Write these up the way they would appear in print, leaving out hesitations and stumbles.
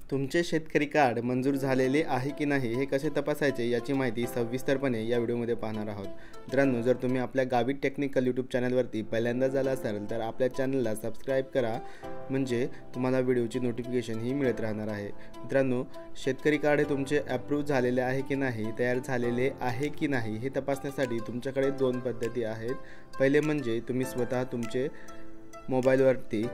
तुमचे शेतकरी कार्ड मंजूर झालेले आहे की नाही हे कसे तपासायचे याची माहिती सविस्तरपणे या व्हिडिओमध्ये पाहणार आहोत। मित्रांनो, जर तुम्ही आपल्या गावी टेक्निकल यूट्यूब चॅनलवरती पहिल्यांदा झाला असाल तर आपल्या चॅनलला सबस्क्राईब करा, म्हणजे तुम्हाला व्हिडिओची नोटिफिकेशन ही मिळत राहणार आहे। मित्रांनो, शेतकरी कार्ड हे तुमचे अप्रूव्ह झालेले आहे की नाही, तयार झालेले आहे की नाही हे तपासण्यासाठी तुमच्याकडे दोन पद्धती आहेत। पहिले म्हणजे तुम्ही स्वतः तुमचे मोबाईलवरती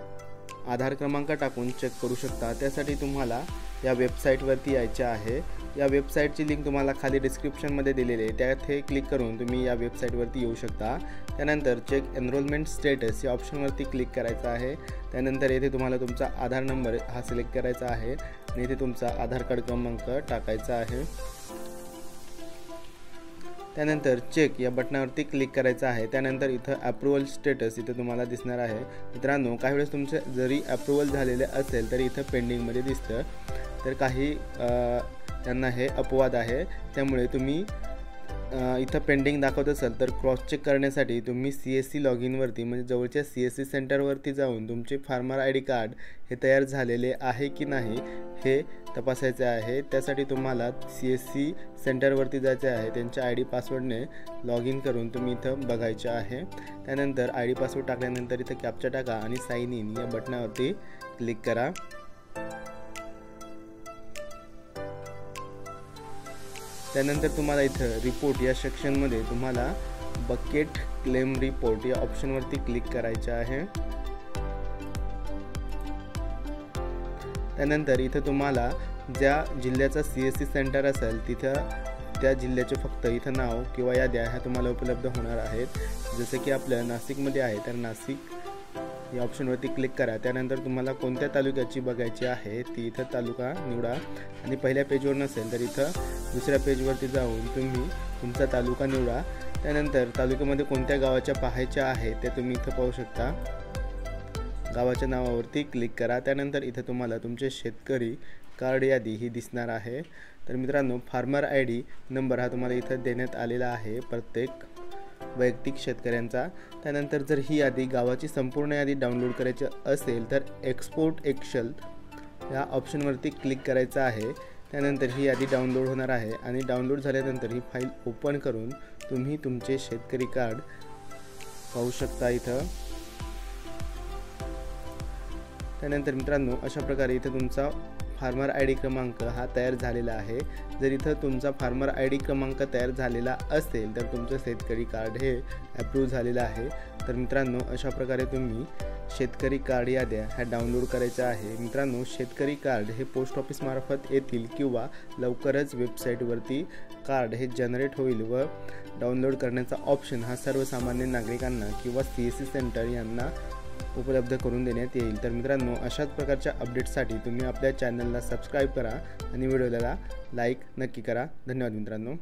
आधार क्रमांक टाकून चेक करू शकता। त्यासाठी तुम्हाला या वेबसाईटवरती यायचे आहे। या वेबसाईटची लिंक तुम्हाला खाली डिस्क्रिप्शनमध्ये दिलेली आहे, त्यात क्लिक करून तुम्ही या वेबसाईटवरती येऊ शकता। त्यानंतर चेक एनरोलमेंट स्टेटस या ऑप्शनवरती क्लिक करायचं आहे। त्यानंतर येथे तुम्हाला तुमचा आधार नंबर हा सिलेक्ट करायचा आहे आणि इथे तुमचा आधार कार्ड क्रमांक टाकायचा आहे। त्यानंतर चेक या बटनावरती क्लिक करायचं आहे। त्यानंतर इथं अप्रूव्हल स्टेटस इथं तुम्हाला दिसणार आहे। मित्रांनो, काही वेळेस तुमचे जरी अप्रूव्हल झालेले असेल तरी इथं पेंडिंगमध्ये दिसतं, तर काही त्यांना हे अपवाद आहे। त्यामुळे तुम्ही इथं पेंडिंग दाखवत असाल तर क्रॉस चेक करण्यासाठी तुम्ही CSC लॉगिनवरती म्हणजे जवळच्या CSC सेंटरवरती जाऊन तुमचे फार्मर ID कार्ड हे तयार झालेले आहे की नाही हे तपासायचे आहे। त्यासाठी तुम्हाला CSC सेंटरवरती जायचे आहे। त्यांच्या ID पासवर्डने लॉग इन करून तुम्ही इथं बघायचे आहे। त्यानंतर ID पासवर्ड टाकल्यानंतर इथं कॅप्चा टाका आणि साइन इन या बटनावरती क्लिक करा। त्यानंतर तुम्हाला इथं रिपोर्ट या सेक्शनमध्ये तुम्हाला बकेट क्लेम रिपोर्ट या ऑप्शनवरती क्लिक करायचे आहे। त्यानंतर इथं तुम्हाला ज्या जिल्ह्याचा CSC सेंटर असेल तिथं त्या जिल्ह्याचे फक्त इथं नाव किंवा याद्या ह्या तुम्हाला उपलब्ध होणार आहेत। जसे की आपल्या नाशिकमध्ये आहे तर नाशिक या ऑप्शनवरती क्लिक करा। त्यानंतर तुम्हाला कोणत्या तालुक्याची बघायची आहे ती इथं तालुका निवडा आणि पहिल्या पेजवर नसेल तर इथं दुसऱ्या पेजवरती जाऊन तुम्ही तुमचा तालुका निवडा। त्यानंतर तालुक्यामध्ये कोणत्या गावाच्या पाहायच्या आहे ते तुम्ही इथं पाहू शकता। गावाच्या नावावरती क्लिक करा। त्यानंतर इथं तुम्हाला तुमचे शेतकरी कार्ड यादी ही दिसणार आहे। तर मित्रांनो, फार्मर ID नंबर हा तुम्हाला इथं देण्यात आलेला आहे प्रत्येक वैयक्तिक शेतकऱ्यांचा। त्यानंतर जर ही यादी गावाची संपूर्ण यादी डाउनलोड करायची असेल तर एक्सपोर्ट एक्सेल या ऑप्शनवरती क्लिक करायचं आहे। त्यानंतर ही यादी डाउनलोड होणार आहे आणि डाउनलोड झाल्यानंतर ही फाईल ओपन करून तुम्ही तुमचे शेतकरी कार्ड पाहू शकता इथं। त्यानंतर मित्रांनो, अशा प्रकारे इथं तुमचा फार्मर ID क्रमांक हा तयार झालेला आहे। जर इथं तुमचा फार्मर ID क्रमांक तयार झालेला असेल तर तुमचं शेतकरी कार्ड हे अप्रूव्ह झालेलं आहे। तर मित्रांनो, अशा प्रकारे तुम्ही शेतकरी कार्ड याद्या ह्या डाउनलोड करायच्या आहे। मित्रांनो, शेतकरी कार्ड हे पोस्ट ऑफिस मार्फत येतील किंवा लवकरच वेबसाईटवरती कार्ड हे जनरेट होईल व डाउनलोड करण्याचा ऑप्शन हा सर्वसामान्य नागरिकांना किंवा CSC सेंटर यांना उपलब्ध करून देण्यात येईल। तर मित्रांनो, अशाच प्रकारच्या अपडेट्ससाठी तुम्ही आपल्या चॅनलला सबस्क्राईब करा आणि व्हिडिओला लाईक नक्की करा। धन्यवाद मित्रांनो।